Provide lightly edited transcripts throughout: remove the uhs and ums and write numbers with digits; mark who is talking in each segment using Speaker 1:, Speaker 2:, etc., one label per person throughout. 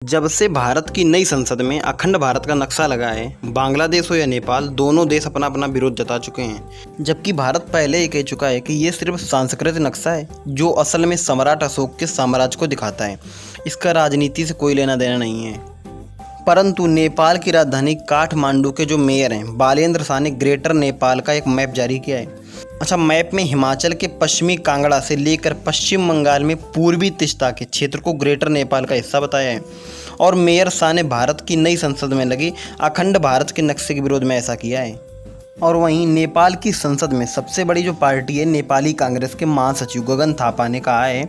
Speaker 1: जब से भारत की नई संसद में अखंड भारत का नक्शा लगा है, बांग्लादेश हो या नेपाल, दोनों देश अपना अपना विरोध जता चुके हैं। जबकि भारत पहले ही कह चुका है कि ये सिर्फ सांस्कृतिक नक्शा है जो असल में सम्राट अशोक के साम्राज्य को दिखाता है। इसका राजनीति से कोई लेना देना नहीं है। परंतु नेपाल की राजधानी काठमांडू के जो मेयर हैं बालेंद्र शाह ने ग्रेटर नेपाल का एक मैप जारी किया है। मैप में हिमाचल के पश्चिमी कांगड़ा से लेकर पश्चिम बंगाल में पूर्वी तिस्ता के क्षेत्र को ग्रेटर नेपाल का हिस्सा बताया है। और मेयर शाह ने भारत की नई संसद में लगे अखंड भारत के नक्शे के विरोध में ऐसा किया है। और वहीं नेपाल की संसद में सबसे बड़ी जो पार्टी है नेपाली कांग्रेस के महासचिव गगन थापा ने कहा है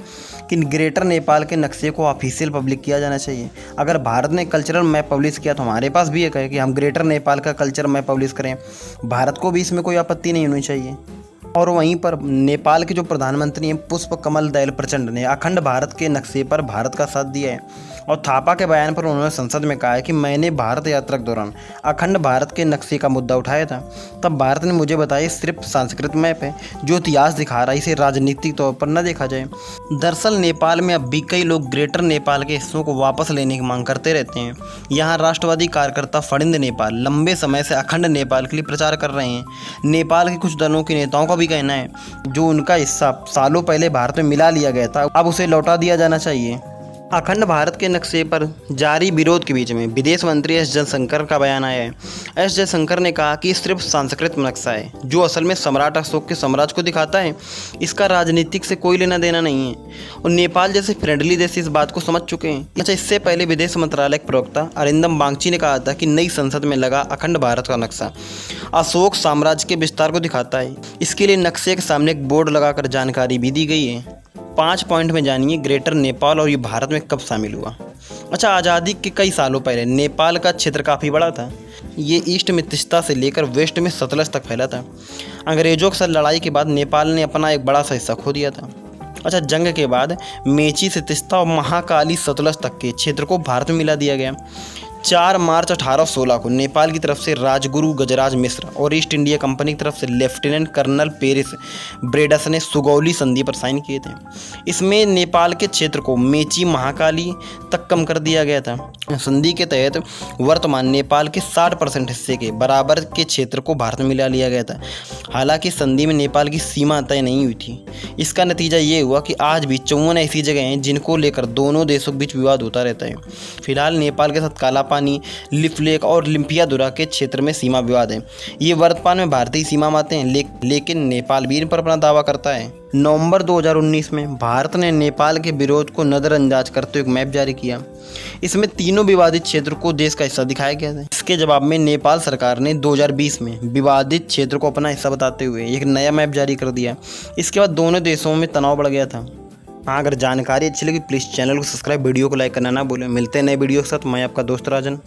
Speaker 1: कि ग्रेटर नेपाल के नक्शे को ऑफिशियल पब्लिक किया जाना चाहिए। अगर भारत ने कल्चरल मैप पब्लिश किया तो हमारे पास भी एक है कि हम ग्रेटर नेपाल का कल्चर मैप पब्लिश करें। भारत को भी इसमें कोई आपत्ति नहीं होनी चाहिए। और वहीं पर नेपाल के जो प्रधानमंत्री हैं पुष्प कमल दयाल प्रचंड ने अखंड भारत के नक्शे पर भारत का साथ दिया है। और थापा के बयान पर उन्होंने संसद में कहा है कि मैंने भारत यात्रा के दौरान अखंड भारत के नक्शे का मुद्दा उठाया था, तब भारत ने मुझे बताया सिर्फ सांस्कृतिक मैप है जो इतिहास दिखा रहा है, इसे राजनीतिक तौर पर न देखा जाए। दरअसल नेपाल में अब भी कई लोग ग्रेटर नेपाल के हिस्सों को वापस लेने की मांग करते रहते हैं। यहाँ राष्ट्रवादी कार्यकर्ता फड़िंद नेपाल लंबे समय से अखंड नेपाल के लिए प्रचार कर रहे हैं। नेपाल के कुछ दलों के नेताओं का भी कहना है जो उनका हिस्सा सालों पहले भारत में मिला लिया गया था, अब उसे लौटा दिया जाना चाहिए। अखंड भारत के नक्शे पर जारी विरोध के बीच में विदेश मंत्री एस जयशंकर का बयान आया है। एस जयशंकर ने कहा कि सिर्फ सांस्कृतिक नक्शा है जो असल में सम्राट अशोक के साम्राज्य को दिखाता है, इसका राजनीतिक से कोई लेना देना नहीं है। और नेपाल जैसे फ्रेंडली देश इस बात को समझ चुके हैं। इससे पहले विदेश मंत्रालय के प्रवक्ता अरिंदम बागची ने कहा था कि नई संसद में लगा अखंड भारत का नक्शा अशोक साम्राज्य के विस्तार को दिखाता है। इसके लिए नक्शे के सामने एक बोर्ड लगाकर जानकारी भी दी गई है। 5 पॉइंट में जानिए ग्रेटर नेपाल और ये भारत में कब शामिल हुआ। आज़ादी के कई सालों पहले नेपाल का क्षेत्र काफ़ी बड़ा था। ये ईस्ट में तिस्ता से लेकर वेस्ट में सतलज तक फैला था। अंग्रेजों के साथ लड़ाई के बाद नेपाल ने अपना एक बड़ा सा हिस्सा खो दिया था। जंग के बाद मेची से तिस्ता और महाकाली सतलज तक के क्षेत्र को भारत में मिला दिया गया। 4 मार्च 1816 को नेपाल की तरफ से राजगुरु गजराज मिश्र और ईस्ट इंडिया कंपनी की तरफ से लेफ्टिनेंट कर्नल पेरिस ब्रेडस ने सुगौली संधि पर साइन किए थे। इसमें नेपाल के क्षेत्र को मेची महाकाली तक कम कर दिया गया था। संधि के तहत वर्तमान नेपाल के 60% हिस्से के बराबर के क्षेत्र को भारत में मिला लिया गया था। हालांकि संधि में नेपाल की सीमा तय नहीं हुई थी। इसका नतीजा ये हुआ कि आज भी 54 ऐसी जगह हैं जिनको लेकर दोनों देशों के बीच विवाद होता रहता है। फिलहाल नेपाल के साथ काला पानी, लिफ लेक और लिम्पियादुरा के क्षेत्र में सीमा विवाद है। ये वर्तमान में भारतीय सीमा में आते हैं, लेकिन नेपाल भी इन पर अपना दावा करता है। नवंबर 2019 में भारत ने नेपाल के विरोध को नज़रअंदाज करते हुए एक मैप जारी किया। इसमें तीनों विवादित क्षेत्र को देश का हिस्सा दिखाया गया था। इसके जवाब में नेपाल सरकार ने 2020 में विवादित क्षेत्र को अपना हिस्सा बताते हुए एक नया मैप जारी कर दिया। इसके बाद दोनों देशों में तनाव बढ़ गया था। अगर जानकारी अच्छी लगी प्लीज़ चैनल को सब्सक्राइब, वीडियो को लाइक करना ना भूलें। मिलते हैं नए वीडियो के साथ। मैं आपका दोस्त राजन।